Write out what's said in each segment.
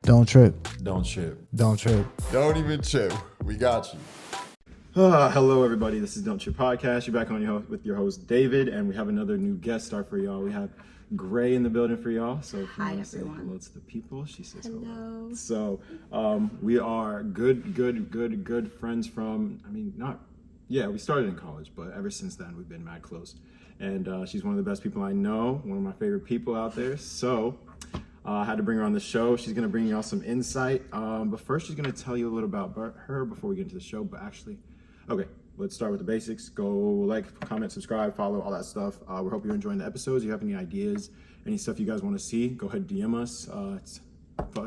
Don't trip. Don't trip. Don't trip. Don't even trip. We got you. Hello, everybody. This is Don't Trip Podcast. You're back on with your host, David, and we have another new guest star for y'all. We have Gray in the building for y'all. So if you Hi, want to say everyone. hello to the people, she says hello. Hello. So we are good friends from, we started in college, but ever since then, we've been mad close. And she's one of the best people I know, one of my favorite people out there. So I had to bring her on the show. She's going to bring y'all some insight. But first, she's going to tell you a little about her before we get into the show. But actually, okay, let's start with the basics. Go like, comment, subscribe, follow, all that stuff. We hope you're enjoying the episodes. If you have any ideas, any stuff you guys want to see, go ahead, DM us. It's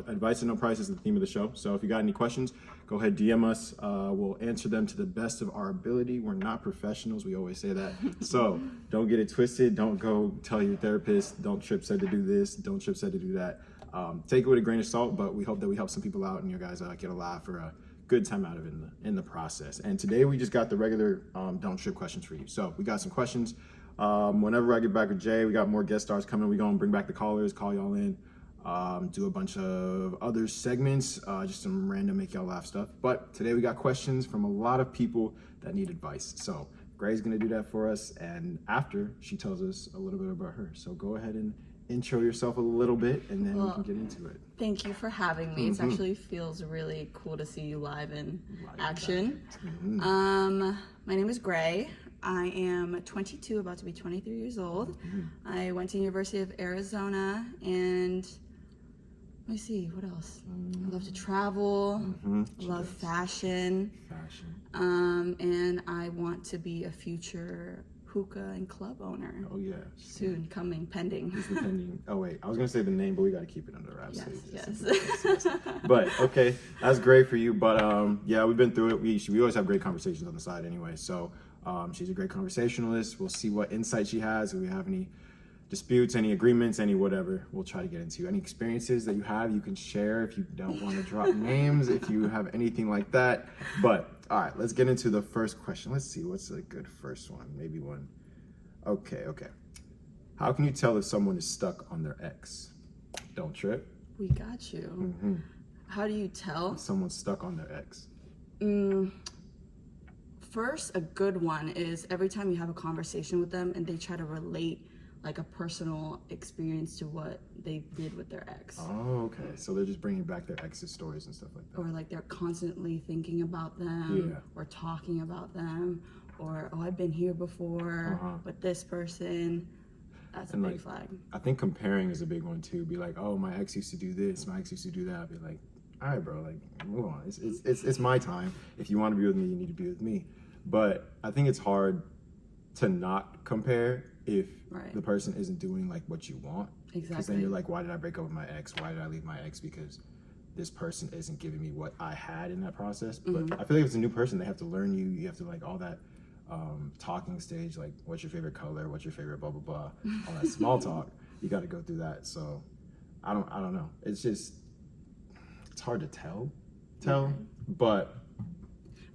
advice and no price is the theme of the show. So if you got any questions, go ahead, DM us. We'll answer them to the best of our ability. We're not professionals. We always say that. So don't get it twisted. Don't go tell your therapist, don't Trip said to do this. Don't Trip said to do that. Take it with a grain of salt, but we hope that we help some people out and you guys get a laugh or a good time out of it in the process. And today we just got the regular Don't Trip questions for you. So we got some questions. Whenever I get back with Jay, we got more guest stars coming. We're going to bring back the callers, call y'all in. Do a bunch of other segments, just some random make y'all laugh stuff. But today we got questions from a lot of people that need advice. So Gray's gonna do that for us, and after she tells us a little bit about her. So go ahead and intro yourself a little bit, and then we can get into it. Thank you for having me. It actually feels really cool to see you live in action. My name is Gray. I am 22, about to be 23 years old. I went to University of Arizona, and let me see, what else? I love to travel, love fashion, and I want to be a future hookah and club owner. Oh yeah. Soon coming, pending. Oh wait, I was gonna say the name, but we gotta keep it under wraps. Yes. But okay, that's great for you. But yeah, we've been through it. We always have great conversations on the side anyway. So she's a great conversationalist. We'll see what insight she has. If we have any disputes, any agreements, any whatever, we'll try to get into. Any experiences that you have, you can share if you don't want to drop names, if you have anything like that. But all right, let's get into the first question. Let's see, what's a good first one? Maybe one. Okay. How can you tell if someone is stuck on their ex? Don't trip. We got you. How do you tell? If someone's stuck on their ex. First, a good one is every time you have a conversation with them and they try to relate like a personal experience to what they did with their ex. Oh, okay. So they're just bringing back their ex's stories and stuff like that. Or like they're constantly thinking about them, or talking about them, or, oh, I've been here before with this person. That's a big flag. I think comparing is a big one too. Be like, oh, my ex used to do this, my ex used to do that. I'd be like, all right, bro, like, move on. It's my time. If you want to be with me, you need to be with me. But I think it's hard to not compare if the person isn't doing like what you want. Exactly. Because then you're like, why did I break up with my ex? Why did I leave my ex? Because this person isn't giving me what I had in that process. But I feel like if it's a new person, they have to learn you. You have to like all that talking stage, like what's your favorite color? What's your favorite blah, blah, blah. All that small talk. You got to go through that. So I don't know. It's hard to tell,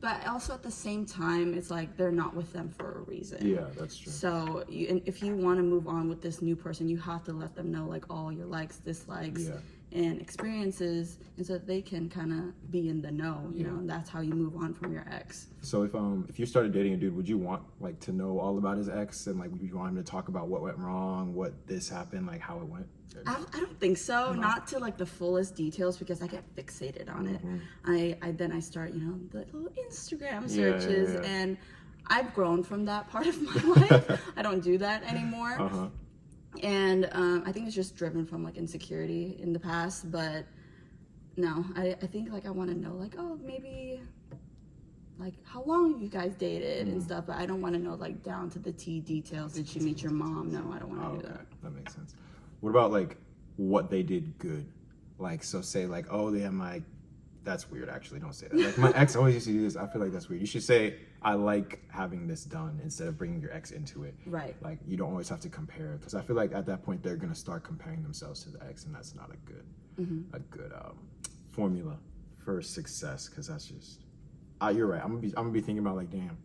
But also at the same time, it's like they're not with them for a reason. Yeah, that's true. So if you want to move on with this new person, you have to let them know like all your likes, dislikes, and experiences, and so that they can kind of be in the know. You know, and that's how you move on from your ex. So if you started dating a dude, would you want like to know all about his ex, and like would you want him to talk about what went wrong, what this happened, like how it went? I don't think so. No. Not to like the fullest details, because I get fixated on it. I start, the little Instagram searches, and I've grown from that part of my life. I don't do that anymore. And I think it's just driven from like insecurity in the past. But no, I think like I want to know like, oh, maybe like how long you guys dated and stuff. But I don't want to know like down to the T details. Did she meet your mom? No, I don't want to do that. That makes sense. What about like what they did good? Like, so say like, oh, they have that's weird, actually, don't say that. Like, my ex always used to do this. I feel like that's weird. You should say, I like having this done, instead of bringing your ex into it. Right. Like, you don't always have to compare, because I feel like at that point, they're going to start comparing themselves to the ex, and that's not a good formula for success, because that's just, you're right. I'm gonna be thinking about like, damn,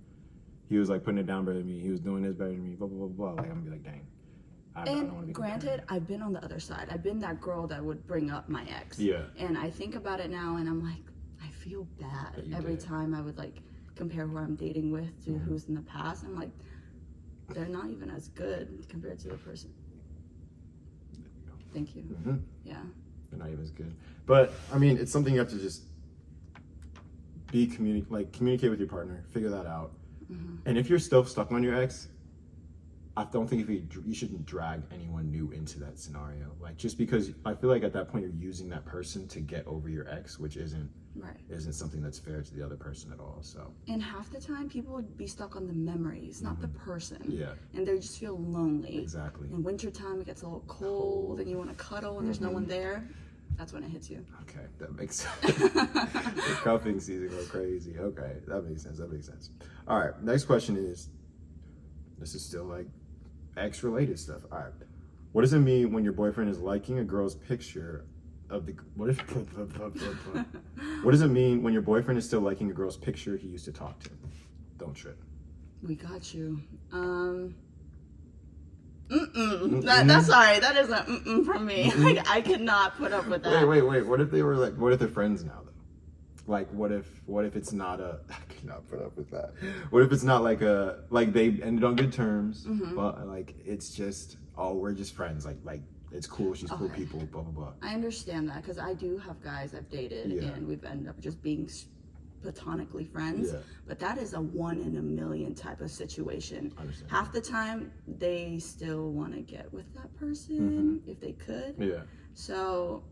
he was like putting it down better than me. He was doing this better than me, blah, blah, blah, blah. Like, I'm gonna be like, dang. I don't want to be granted, I've been on the other side. I've been that girl that would bring up my ex. Yeah. And I think about it now, and I'm like, I feel bad every time I would like compare who I'm dating with to who's in the past. I'm like, they're not even as good compared to the person. Thank you. Mm-hmm. Yeah. They're not even as good. But I mean, it's something you have to just communicate with your partner, figure that out. And if you're still stuck on your ex, I don't think you shouldn't drag anyone new into that scenario. Like, just because I feel like at that point you're using that person to get over your ex, which isn't something that's fair to the other person at all. So. And half the time, people would be stuck on the memories, not the person. Yeah. And they just feel lonely. Exactly. In wintertime, it gets a little cold, and you want to cuddle, and there's no one there. That's when it hits you. Okay, that makes sense. The cuffing season go crazy. Okay, that makes sense. All right, next question is, this is still like ex-related stuff. All right, what does it mean when your boyfriend is liking a girl's picture of the, what does it mean when your boyfriend is still liking a girl's picture he used to talk to? Don't trip. We got you. That's sorry. That is a from me. Like, I could not put up with that. Wait. What if they're friends now though? Like, what if it's not I could not put up with that. What if it's not like they ended on good terms, but like it's just, oh, we're just friends. Like it's cool. She's cool people. Blah blah blah. I understand that because I do have guys I've dated and we've ended up just being platonically friends, but that is a 1 in a million type of situation. Half the time they still want to get with that person if they could. So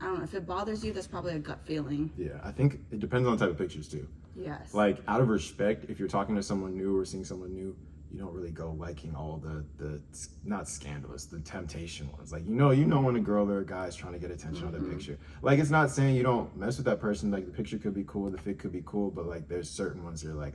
I don't know, if it bothers you, that's probably a gut feeling. I think it depends on the type of pictures too. Yes. Like, out of respect, if you're talking to someone new or seeing someone new, you don't really go liking all the not scandalous, the temptation ones. Like, you know when a girl or a guy is trying to get attention on their picture. Like, it's not saying you don't mess with that person. Like, the picture could be cool, the fit could be cool, but like there's certain ones that are like,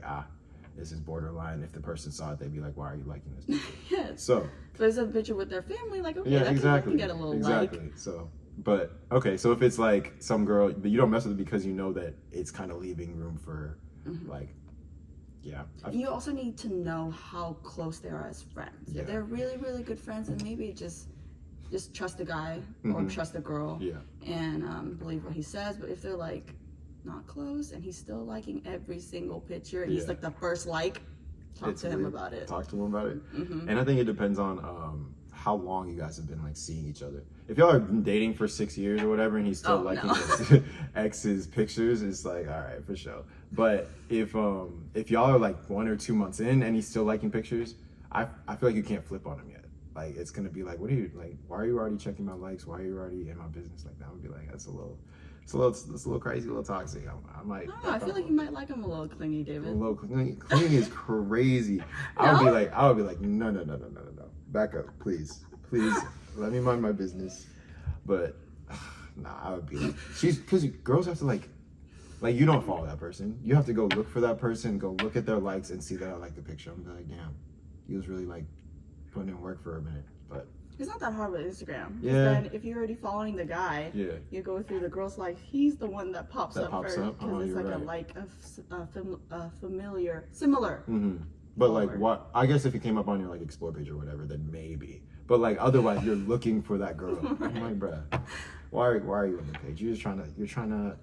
this is borderline. If the person saw it, they'd be like, why are you liking this picture? Yes. So if there's a picture with their family, like, okay, exactly. Can get a little like. So, but okay, so if it's like some girl, but you don't mess with it because you know that it's kind of leaving room for like. You also need to know how close they are as friends. If they're really, really good friends, then maybe just trust the guy or trust the girl and believe what he says. But if they're like not close and he's still liking every single picture and he's like the first like, talk to him about it. And I think it depends on how long you guys have been like seeing each other. If y'all are dating for 6 years or whatever and he's still liking his ex's pictures, it's like, all right, for sure. But if y'all are like 1 or 2 months in and he's still liking pictures, I feel like you can't flip on him yet. Like, it's gonna be like, what are you like? Why are you already checking my likes? Why are you already in my business like that? I'm gonna be like, that's a little crazy, a little toxic. I might. I feel like you might like him a little clingy, David. A little clingy. Clingy is crazy. I would be like, no. Back up, please. Let me mind my business. But I would be like, because girls have to like you don't follow that person. You have to go look for that person, go look at their likes and see that I like the picture. I'm like, damn, he was really like putting in work for a minute. But it's not that hard with Instagram. Yeah. Then if you're already following the guy, you go through the girl's like, he's the one that pops up first because it's like a like a familiar, similar. But like, what? I guess if it came up on your like explore page or whatever, then maybe. But like, otherwise, you're looking for that girl. I'm like, bruh, why are you on the page? You're trying to.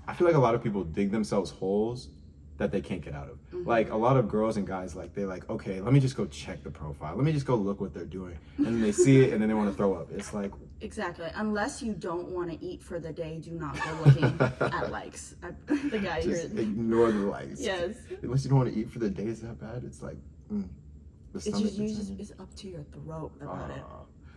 I feel like a lot of people dig themselves holes that they can't get out of. Like, a lot of girls and guys, like, they're like, okay, let me just go check the profile. Let me just go look what they're doing. And then they see it and then they want to throw up. It's like, exactly. Unless you don't want to eat for the day, do not go looking at likes. The guy just here. Ignore the likes. Yes. Unless you don't want to eat for the day, is that bad? It's like, it's up to your throat about it.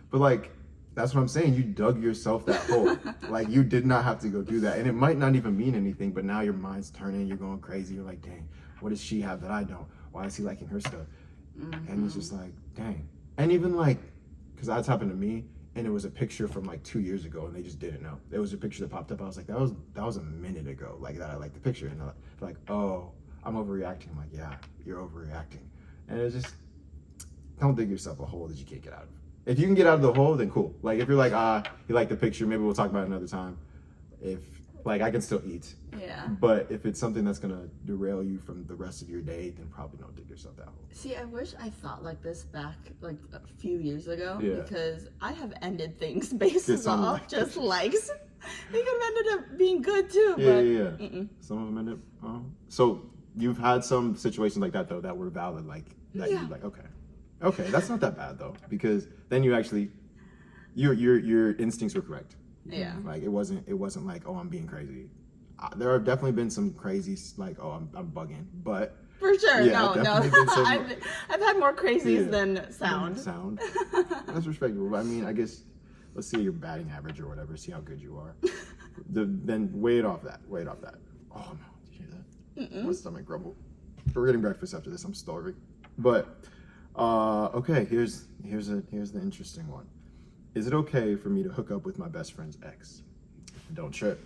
But like, that's what I'm saying. You dug yourself that hole. Like, you did not have to go do that. And it might not even mean anything, but now your mind's turning. You're going crazy. You're like, dang, what does she have that I don't? Why is he liking her stuff? And it's just like, dang. And even like, because that's happened to me, and it was a picture from like 2 years ago, and they just didn't know. It was a picture that popped up. I was like, that was a minute ago, like that I liked the picture. And they're like, oh, I'm overreacting. I'm like, yeah, you're overreacting. And it's just, don't dig yourself a hole that you can't get out of. If you can get out of the hole, then cool. Like, if you're like, you like the picture, maybe we'll talk about it another time. If Like, I can still eat. Yeah. But if it's something that's gonna derail you from the rest of your day, then probably don't dig yourself that hole. See, I wish I thought like this back like a few years ago, Yeah. because I have ended things based Just on off likes. just likes. They could have ended up being good too, Yeah, but yeah, yeah. Some of them end up. So you've had some situations like that though that were valid, like that Yeah. you're like, okay, that's not that bad though, because then you actually, your instincts were correct. Yeah. Like it wasn't like, oh, I'm being crazy. There have definitely been some crazy, like, oh, I'm bugging, but For sure, Yeah, no. definitely been some- I've had more crazies Yeah. than sound. Sound. That's respectable. But I mean, I guess let's see your batting average or whatever. See how good you are. Then weigh it off that. Oh no! Did you hear that? My stomach grumbled. We're getting breakfast after this. I'm starving. But okay. Here's the interesting one. Is it okay for me to hook up with my best friend's ex? Don't trip.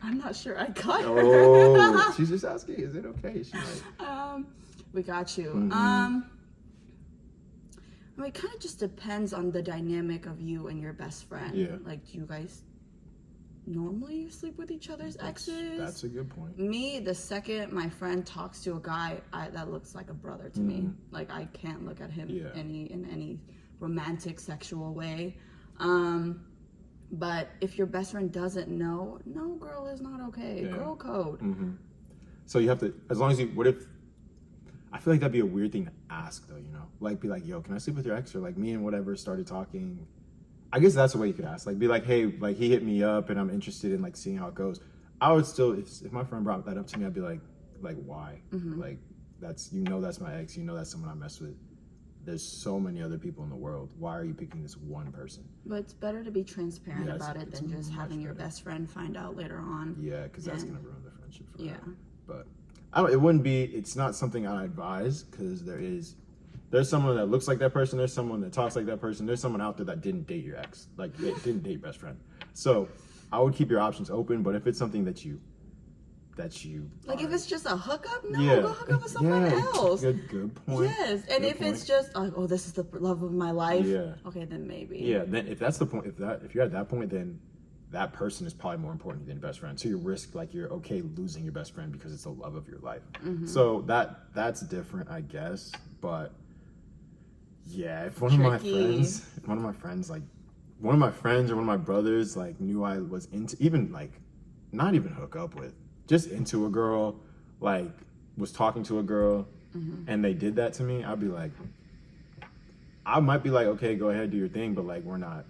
I'm not sure I got her. Oh, she's just asking. Is it okay? She's like, We got you. Mm-hmm. I mean, it kind of just depends on the dynamic of you and your best friend. Yeah. Like, do you guys normally sleep with each other's exes? that's a good point. Me, the second my friend talks to a guy that looks like a brother to me, like I can't look at him Mm-hmm. Yeah. in any romantic, sexual way. But if your best friend doesn't know, no, girl is not okay. Yeah. Girl code. So you have to, as long as you, what if, I feel like that'd be a weird thing to ask though, you know? Like, be like, yo, can I sleep with your ex? Or like, me and whatever started talking. I guess that's the way you could ask. Like, be like, hey, like, he hit me up and I'm interested in like seeing how it goes. I would still, if my friend brought that up to me, I'd be like, why? Like, that's my ex. You know that's someone I mess with. There's so many other people in the world. Why are you picking this one person? But it's better to be transparent Yeah, about it it's than just much having your better. best friend find out later on. Yeah, because that's And- going to ruin the friendship forever. Yeah. But it's not something I advise, because there's someone that looks like that person, there's someone that talks like that person, there's someone out there that didn't date your ex, like they didn't date your best friend. So I would keep your options open, but if it's something that you Like if it's just a hookup, no, yeah, go hook up with someone else. Good point. Yes, and Good if point. it's just like, oh, this is the love of my life. Yeah. Okay, then maybe. Yeah, then if that's the point, if you're at that point, then that person is probably more important than your best friend. So you risk, like, you're okay losing your best friend because it's the love of your life. So that's different, I guess. But yeah, if one of my friends, like one of my friends or one of my brothers, like, knew I was into, even like, not even hook up with, just into a girl, like was talking to a girl, and they did that to me, I might be like, okay, go ahead, do your thing, but like, we're not,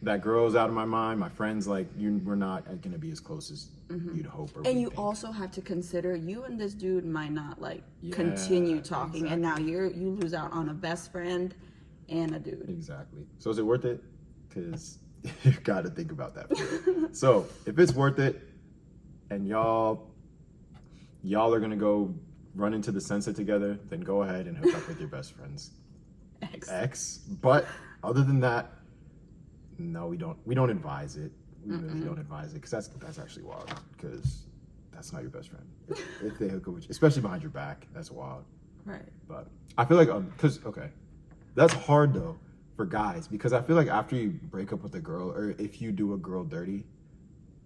that girl's out of my mind. My friends, like, we're not gonna be as close as you'd hope. Or And would you think. also have to consider you and this dude might not like continue talking, and now you lose out on a best friend and a dude. Exactly. So is it worth it? Because you got to think about that. So if it's worth it, and y'all are gonna go run into the sunset together, then go ahead and hook up with your best friend's ex. But other than that, no, we don't advise it. We really don't advise it, because that's actually wild. Because that's not your best friend. If they hook up with you, especially behind your back, that's wild. Right. But I feel like that's hard though for guys, because I feel like after you break up with a girl, or if you do a girl dirty,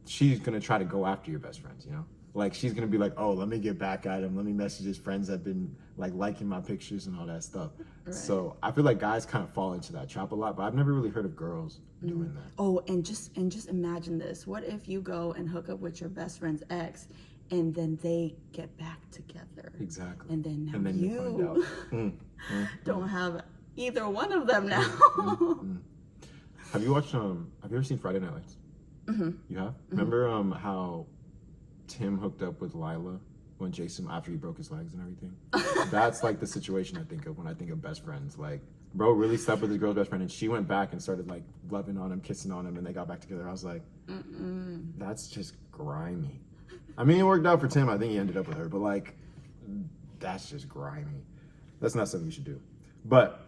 she's gonna try to go after your best friends, you know? Like, she's gonna be like, oh, let me get back at him. Let me message his friends that have been like liking my pictures and all that stuff. Right. So I feel like guys kind of fall into that trap a lot, but I've never really heard of girls doing that. Oh, and just imagine this. What if you go and hook up with your best friend's ex, and then they get back together? Exactly. And then now And then you find out. don't have either one of them now. Have you watched have you ever seen Friday Night Lights? You have? Remember how Tim hooked up with Lila when Jason, after he broke his legs and everything? That's like the situation I think of when I think of best friends. Like, bro really slept with his girl's best friend, and she went back and started like loving on him, kissing on him, and they got back together. I was like, that's just grimy. I mean, it worked out for Tim. I think he ended up with her, but like, that's just grimy. That's not something you should do. But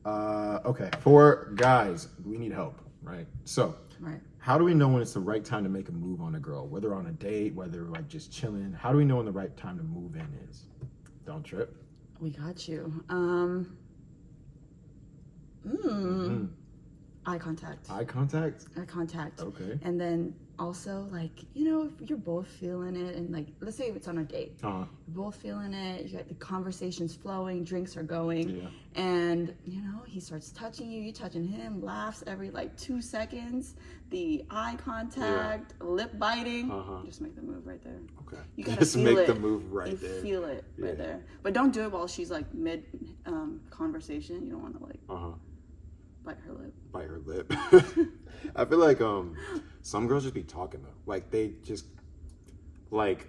okay, for guys, we need help, right? So, Right. how do we know when it's the right time to make a move on a girl? Whether on a date, whether like just chilling. How do we know when the right time to move in is? Don't trip. We got you. Eye contact. Eye contact? Eye contact. Okay. And then also, like, you know, if you're both feeling it, and like, let's say it's on a date. You're both feeling it, you got the conversation's flowing, drinks are going, and, you know, he starts touching you, you touching him, laughs every like 2 seconds, the eye contact, lip biting, just make the move right there. Okay. You gotta just feel make it. the move right there. You feel it right there. But don't do it while she's like mid conversation. You don't want to like bite her lip. Bite her lip. I feel like some girls just be talking though. Like they just like,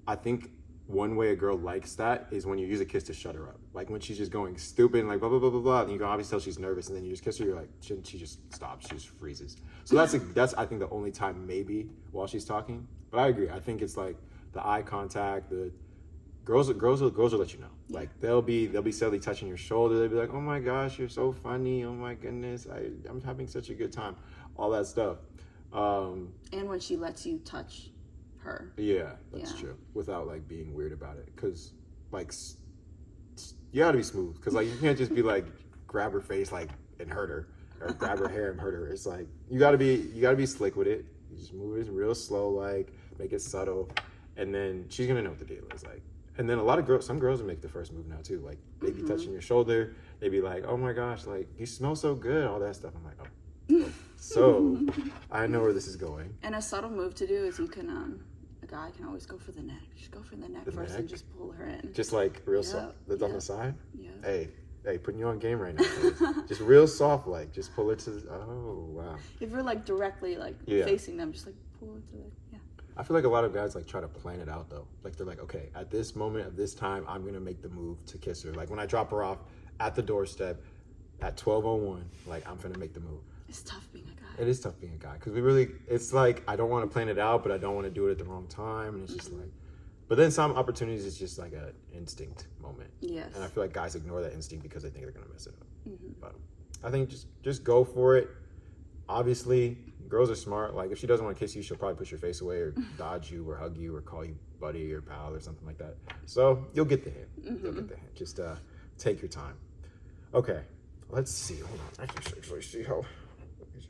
I think one way a girl likes that is when you use a kiss to shut her up. Like when she's just going stupid and like blah blah blah blah blah, and you can obviously tell she's nervous, and then you just kiss her, you're like, she just stops, she just freezes. So that's I think the only time maybe while she's talking. But I agree. I think it's like the eye contact, the girls will let you know. Like they'll be steadily touching your shoulder. They'll be like, oh my gosh, you're so funny. Oh my goodness, I'm having such a good time. All that stuff. And when she lets you touch her. Yeah, that's true. Without like being weird about it, because like you gotta be smooth. Because like you can't just be like grab her face like and hurt her, or grab her hair and hurt her. It's like you gotta be slick with it. You just move it real slow, like make it subtle, and then she's gonna know what the deal is. Like, and then some girls will make the first move now too. Like they be touching your shoulder. They be like, oh my gosh, like you smell so good, all that stuff. I'm like, oh. So I know where this is going. And a subtle move to do is you can a guy can always go for the neck. Just go for the neck first and just pull her in. Just like real soft. That's on the side. Yeah. Hey, putting you on game right now. Just real soft, like just pull it to. Oh wow. If you're like directly like facing them, just like pull it to the I feel like a lot of guys like try to plan it out though. Like they're like, okay, at this moment, at this time, I'm gonna make the move to kiss her. Like when I drop her off at the doorstep at 12:01, like I'm gonna make the move. It's tough being a guy. It is tough being a guy because it's like I don't want to plan it out, but I don't want to do it at the wrong time, and it's just like. But then some opportunities, it's just like an instinct moment. Yes. And I feel like guys ignore that instinct because they think they're gonna mess it up. But I think just go for it. Obviously, girls are smart. Like if she doesn't want to kiss you, she'll probably push your face away or dodge you or hug you or call you buddy or pal or something like that. So you'll get the hint. You'll get the hint. Just take your time. Okay, let's see. Hold on. I can actually see how.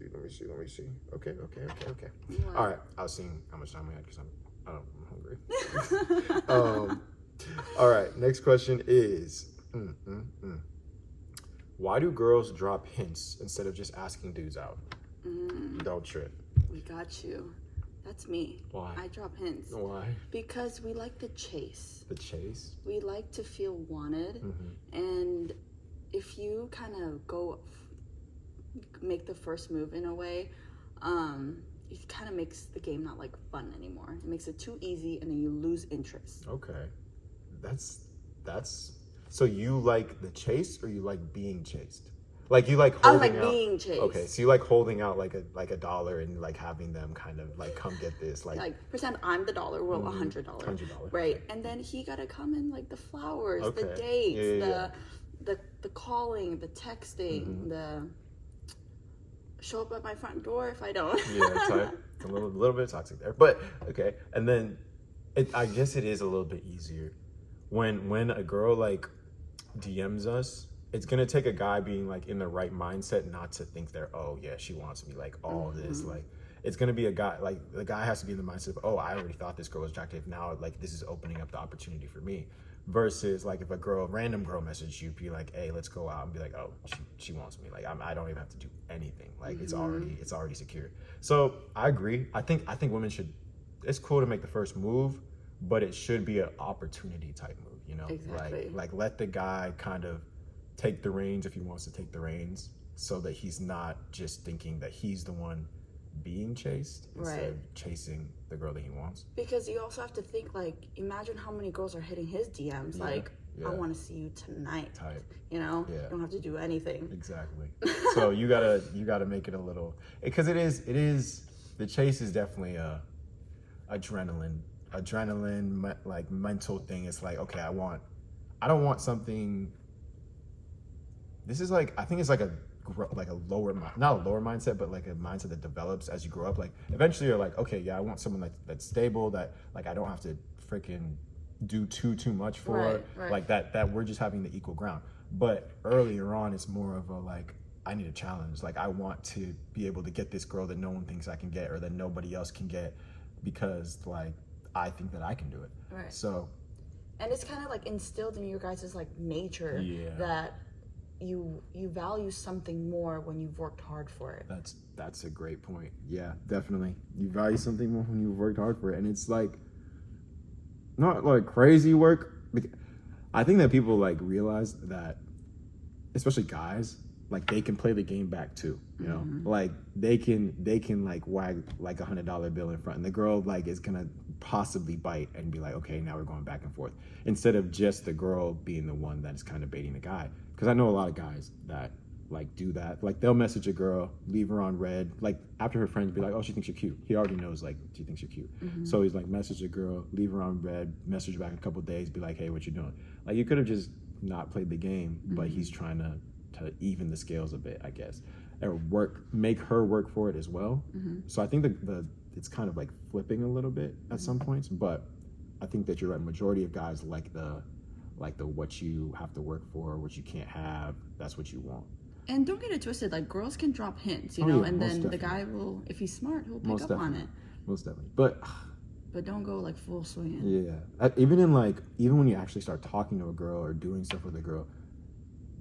Let me see. Okay. Wow. All right. I was seeing how much time we had because I'm hungry. All right. Next question is, why do girls drop hints instead of just asking dudes out? Don't trip. We got you. That's me. Why? I drop hints. Why? Because we like the chase. The chase? We like to feel wanted. And if you kind of make the first move in a way, it kind of makes the game not like fun anymore. It makes it too easy and then you lose interest. Okay. That's so you like the chase or you like being chased? Like you like holding out. Being chased. Okay, so you like holding out like a dollar and like having them kind of like come get this like pretend I'm the dollar, well $100. $100. Right. Okay. And then he gotta come in like the flowers, the dates, the calling, the texting, the show up at my front door if I don't. It's a little bit toxic there. But okay. And then I guess it is a little bit easier when a girl like DMs us. It's gonna take a guy being like in the right mindset not to think they're, oh yeah, she wants me, like all this, like it's gonna be a guy, like the guy has to be in the mindset of, oh, I already thought this girl was attractive, now like this is opening up the opportunity for me. Versus like if a random girl message you, be like, hey, let's go out, and be like, oh, she wants me, like I don't even have to do anything, like it's already secure. So I agree. I think women should. It's cool to make the first move, but it should be an opportunity type move, you know. Exactly. Like let the guy kind of take the reins if he wants to take the reins, so that he's not just thinking that he's the one being chased instead of chasing the girl that he wants. Because you also have to think, like, imagine how many girls are hitting his DMs I want to see you tonight type. You know, you don't have to do anything. Exactly. So you gotta make it a little, because it is the chase is definitely a adrenaline like mental thing. It's like, okay, I don't want something. This is like, I think it's like a lower, not a lower mindset, but like a mindset that develops as you grow up. Like eventually you're like, okay, yeah, I want someone that's stable, that like I don't have to freaking do too much for, like that we're just having the equal ground. But earlier on, it's more of a like, I need a challenge. Like, I want to be able to get this girl that no one thinks I can get or that nobody else can get because, like, I think that I can do it. Right. So. And it's kind of like instilled in your guys' like nature that you value something more when you've worked hard for it. That's a great point. Yeah, definitely. You value something more when you've worked hard for it. And it's like, not like crazy work. I think that people like realize that, especially guys, like they can play the game back too, you know? Like they can like wag like $100 bill in front and the girl like is gonna possibly bite and be like, okay, now we're going back and forth. Instead of just the girl being the one that is kind of baiting the guy. Because I know a lot of guys that like do that. Like they'll message a girl, leave her on red, like after her friends be like, oh, she thinks you're cute. He already knows like she thinks you're cute. So he's like, message a girl, leave her on red, message her back in a couple of days, be like, hey, what you doing? Like you could have just not played the game, but he's trying to even the scales a bit, I guess, or make her work for it as well. So I think the it's kind of like flipping a little bit at some points, but I think that you're right. Majority of guys like the what you have to work for, what you can't have, that's what you want. And don't get it twisted, like girls can drop hints, you know, and then the guy will, if he's smart, he'll pick up on it. Most definitely. But don't go like full swing. Yeah. Even when you actually start talking to a girl or doing stuff with a girl,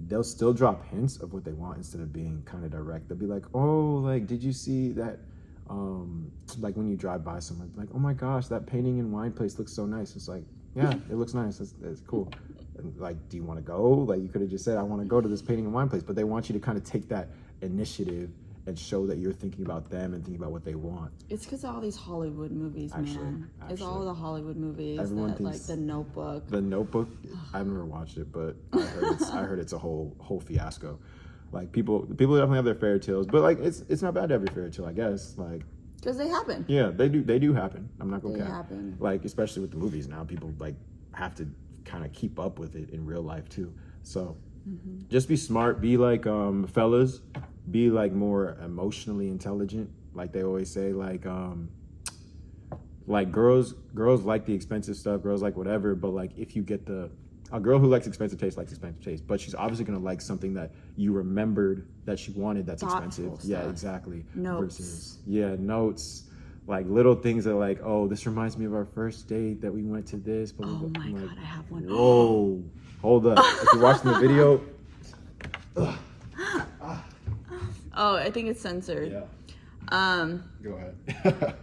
they'll still drop hints of what they want instead of being kind of direct. They'll be like, oh, like, did you see that? Like when you drive by someone, like, oh my gosh, that painting and wine place looks so nice. It's like, yeah, it looks nice. It's cool. And like, do you want to go? Like, you could have just said, I want to go to this painting and wine place. But they want you to kind of take that initiative and show that you're thinking about them and thinking about what they want. It's because of all these Hollywood movies, man. It's all the Hollywood movies. Everyone thinks, like The Notebook. The Notebook. I've never watched it, but I heard it's a whole fiasco. Like people definitely have their fairy tales, but like it's not bad to have your fairy tale, I guess. Like because they happen. Yeah, they do happen. I'm not gonna cap. They happen. Like especially with the movies now, people like have to kind of keep up with it in real life too. So just be smart. Be like fellas. Be like more emotionally intelligent. Like they always say, like girls like the expensive stuff. Girls like whatever. But like if you get a girl who likes expensive taste, but she's obviously gonna like something that you remembered that she wanted that's expensive. Stuff. Yeah, exactly. Notes. Notes. Like little things that like, oh, this reminds me of our first date that we went to this. But oh my God, I have one. Whoa, hold up. If you're watching the video. Oh, I think it's censored. Yeah. Go ahead.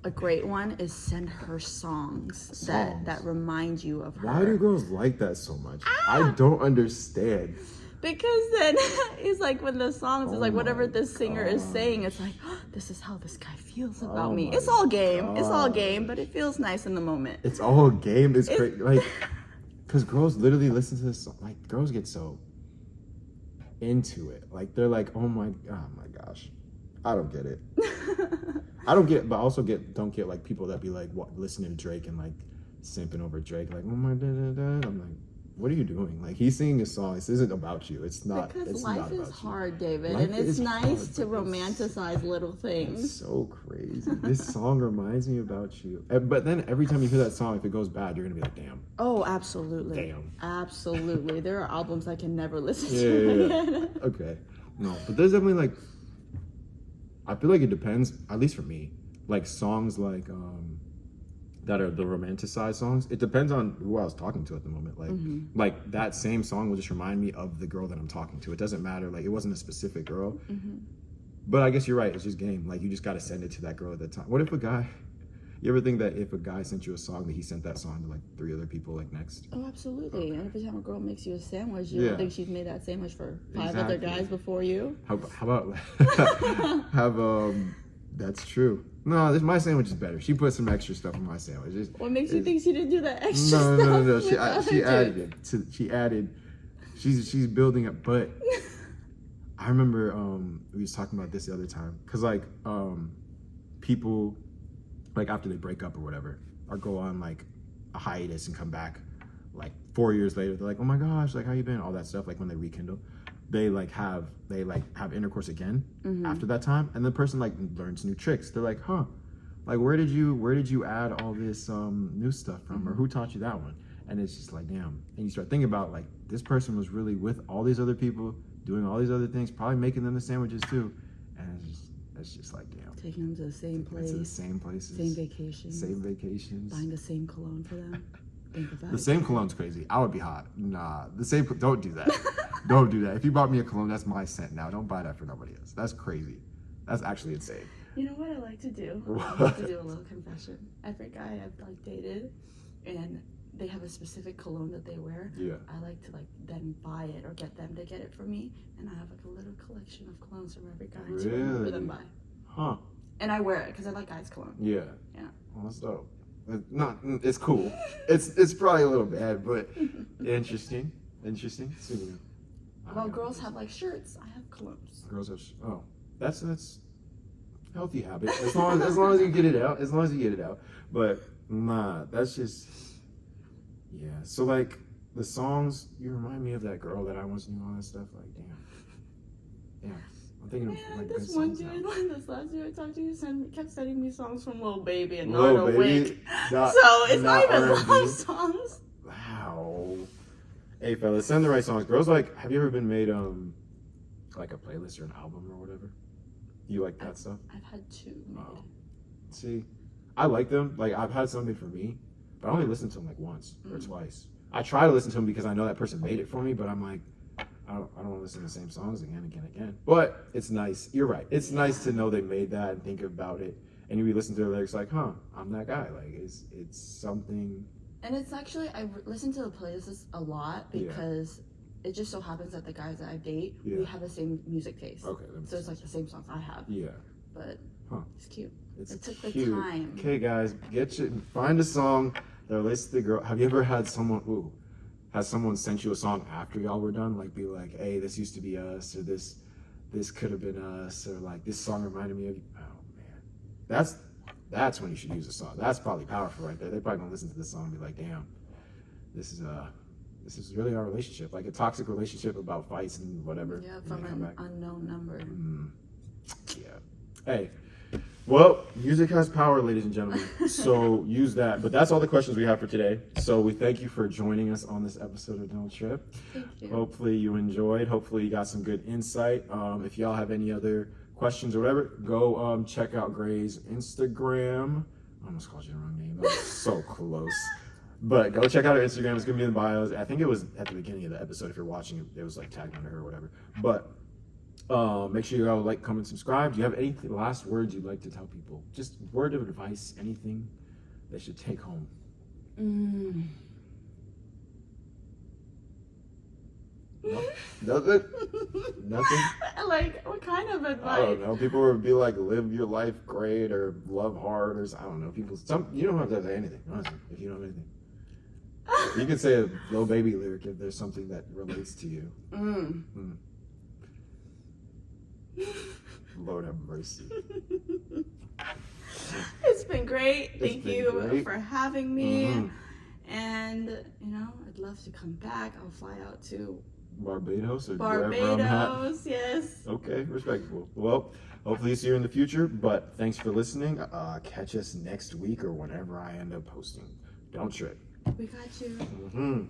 A great one is send her songs. that remind you of her. Why do girls like that so much? I don't understand. Because then it's like when the songs is like whatever this singer is saying, it's like, oh, this is how this guy feels about me. It's all game. It's all game, but it feels nice in the moment. It's all game. It's crazy. Like, because girls literally listen to this song. Like, girls get so into it. Like, they're like, oh my gosh. I don't get it. I don't get, but I also don't get like people that be like listening to Drake and like simping over Drake, like, oh my da. I'm like, what are you doing? Like, he's singing a song. This isn't about you. It's not. Because it's life not is about hard, you. David, Life and it's nice hard, to romanticize little things. It's so crazy. This song reminds me about you. But then every time you hear that song, if it goes bad, you're gonna be like, damn. Oh, absolutely. Damn. Absolutely. There are albums I can never listen to Yeah. again. Okay. No, but there's definitely like, I feel like it depends, at least for me, like songs like that are the romanticized songs. It depends on who I was talking to at the moment. Like like that same song will just remind me of the girl that I'm talking to. It doesn't matter, like it wasn't a specific girl. But I guess you're right, it's just game. Like you just gotta send it to that girl at that time. What if you ever think that if a guy sent you a song that he sent that song to like 3 other people like next? Oh, absolutely. And every time a girl makes you a sandwich, you don't think she's made that sandwich for 5 other guys before you? How about that's true. No, my sandwich is better. She put some extra stuff in my sandwich. What makes you think she didn't do that extra stuff? No. She added it. She added. She's building up. But I remember we was talking about this the other time because like people like after they break up or whatever or go on like a hiatus and come back like 4 years later, they're like, oh my gosh, like how you been? All that stuff. Like when they rekindle. They have intercourse again after that time, and the person like learns new tricks. They're like, huh, like where did you add all this new stuff from, or who taught you that one? And it's just like, damn. And you start thinking about like this person was really with all these other people doing all these other things, probably making them the sandwiches too. And it's just like, damn. Taking them to the same place. To the same places. Same vacations. Same vacations. Buying the same cologne for them. Think about The it. same cologne's crazy. I would be hot. Nah, don't do that. Don't do that. If you bought me a cologne, that's my scent now. Don't buy that for nobody else. That's crazy. That's actually insane. You know what I like to do? I like to do a little confession. Every guy I've like dated, and they have a specific cologne that they wear. Yeah. I like to like then buy it or get them to get it for me, and I have like a little collection of colognes from every guy to remember them by. Huh. And I wear it because I like guys' cologne. Yeah. Yeah. Well, that's dope. It's cool. It's probably a little bad, but interesting. Interesting. So, you know, Well, girls have like shirts. I have colognes. Girls have. That's healthy habit. As long as you get it out. As long as you get it out. But nah, that's just. Yeah. So like the songs, you remind me of that girl that I once knew. All that stuff. Like damn. I'm thinking of like this good one songs dude, now. like this last dude I talked to, kept sending me songs from Lil Baby and Lil not Baby? Awake. Not- So it's not not even R&B. love songs. Wow. Hey fellas, send the right songs. Girls like, have you ever been made like a playlist or an album or whatever? You like that stuff? I've had two made. See, I like them. Like I've had some made for me, but I only listen to them like once or twice. I try to listen to them because I know that person made it for me, but I'm like, I don't want to listen to the same songs again. But it's nice. You're right. It's nice to know they made that and think about it. And you listen to the lyrics like, huh, I'm that guy. Like it's something. And it's actually, I listen to the playlists a lot because it just so happens that the guys that I date, we have the same music taste. Okay. So it's like the same songs I have. Yeah. But it's cute. It took cute. the time. Okay, guys, find a song that relates to the girl. Have you ever had has someone sent you a song after y'all were done? Like, be like, hey, this used to be us, or this could have been us, or like this song reminded me of you. Oh man, that's when you should use a song. That's probably powerful right there. They're probably gonna listen to this song and be like, damn, this is really our relationship, like a toxic relationship about fights and whatever. Yeah, from an unknown number. Yeah. Hey. Well, music has power, ladies and gentlemen. So use that. But that's all the questions we have for today. So we thank you for joining us on this episode of Don't Trip. Thank you. Hopefully you enjoyed. Hopefully you got some good insight. If y'all have any other questions or whatever, go check out Gray's Instagram. I almost called you the wrong name. That was so close. But go check out her Instagram. It's going to be in the bios. I think it was at the beginning of the episode. If you're watching it, it was like tagged under her or whatever. But make sure you go like, comment, subscribe. Do you have any last words you'd like to tell people? Just word of advice, anything they should take home. Nothing? Nothing? Like, what kind of advice? I don't know. People would be like, live your life great or love hard or I don't know. You don't have to say anything, honestly, if you don't have anything. You can say a Lil Baby lyric if there's something that relates to you. Lord have mercy. It's been great. Thank been you great. for having me. And, I'd love to come back. I'll fly out to Barbados or wherever I'm at. Barbados, yes. Okay, respectable. Well, hopefully see you in the future, but thanks for listening. Catch us next week or whenever I end up posting. Don't trip. We got you.